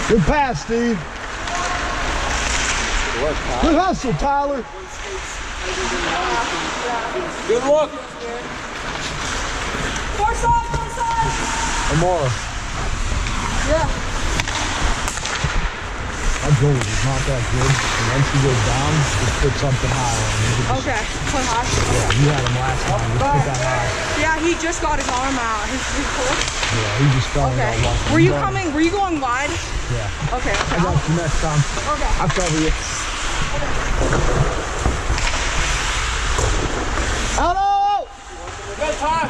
Good pass, Steve. Good hustle, Tyler. Good look. Far side, far side. Amara. Yeah. That goal is not that good. And once he goes down, just put something high on him. Okay, put high. Yeah, you had him last time. Just put that high. Yeah, he just got his arm out. His pull. Yeah, he just fell Okay. in that Were you coming? Were you going wide? Yeah. Okay. I got you next time. Okay. I'll cover you. Hello! Good time.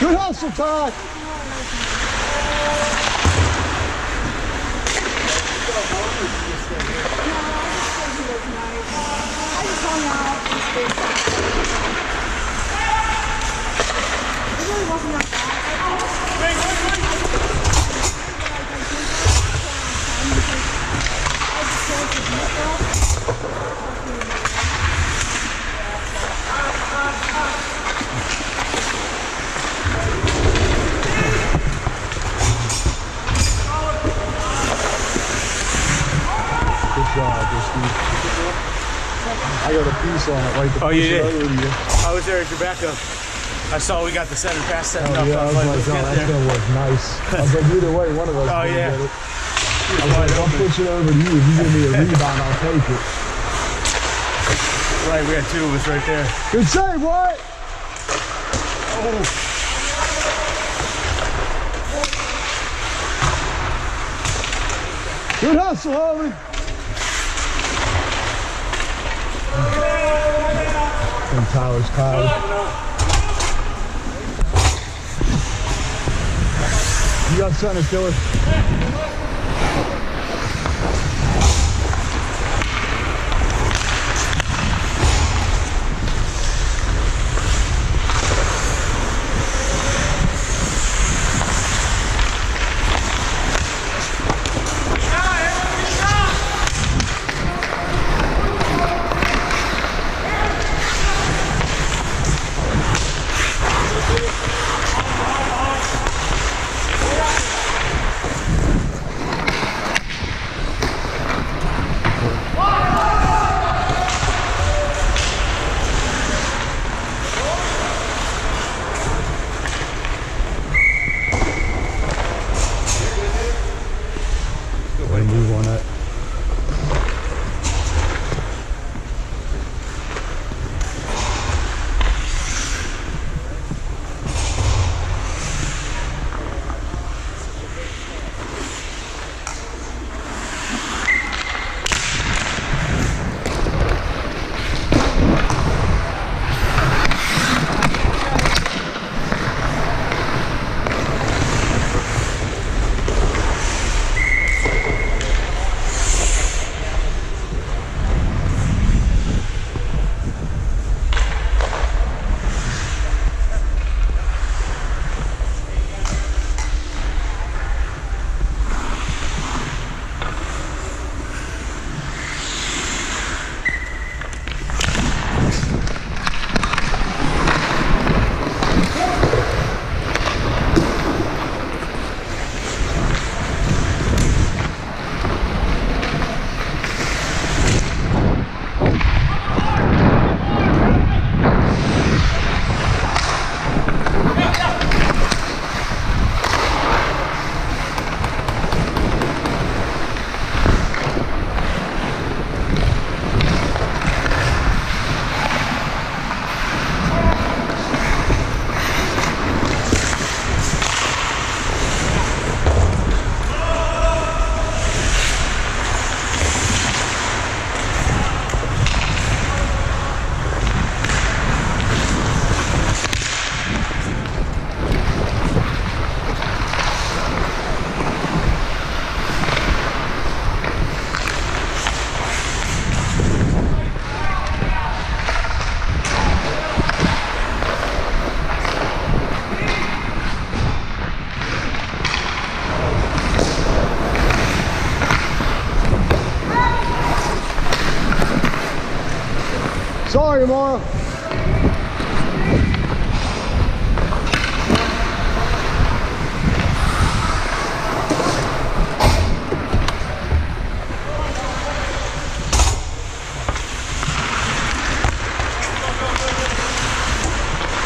Good hustle, Todd. I just hung out. It really wasn't that Good job, Steve. I got a piece on it right to push it over to you. I was there at your backup. I saw we got the center pass set up. Yeah, I was like, let's oh, get that's there. gonna work nice. I was like, either way, one of us Oh, is yeah. gonna get it. I was like, I'll push it over to you. If you give me a rebound, I'll take it. Right, we had two of us right there. Good save, what? Oh. Good hustle, homie. And Tyler's tired. You got center, killer. Move on it. Sorry, Amara.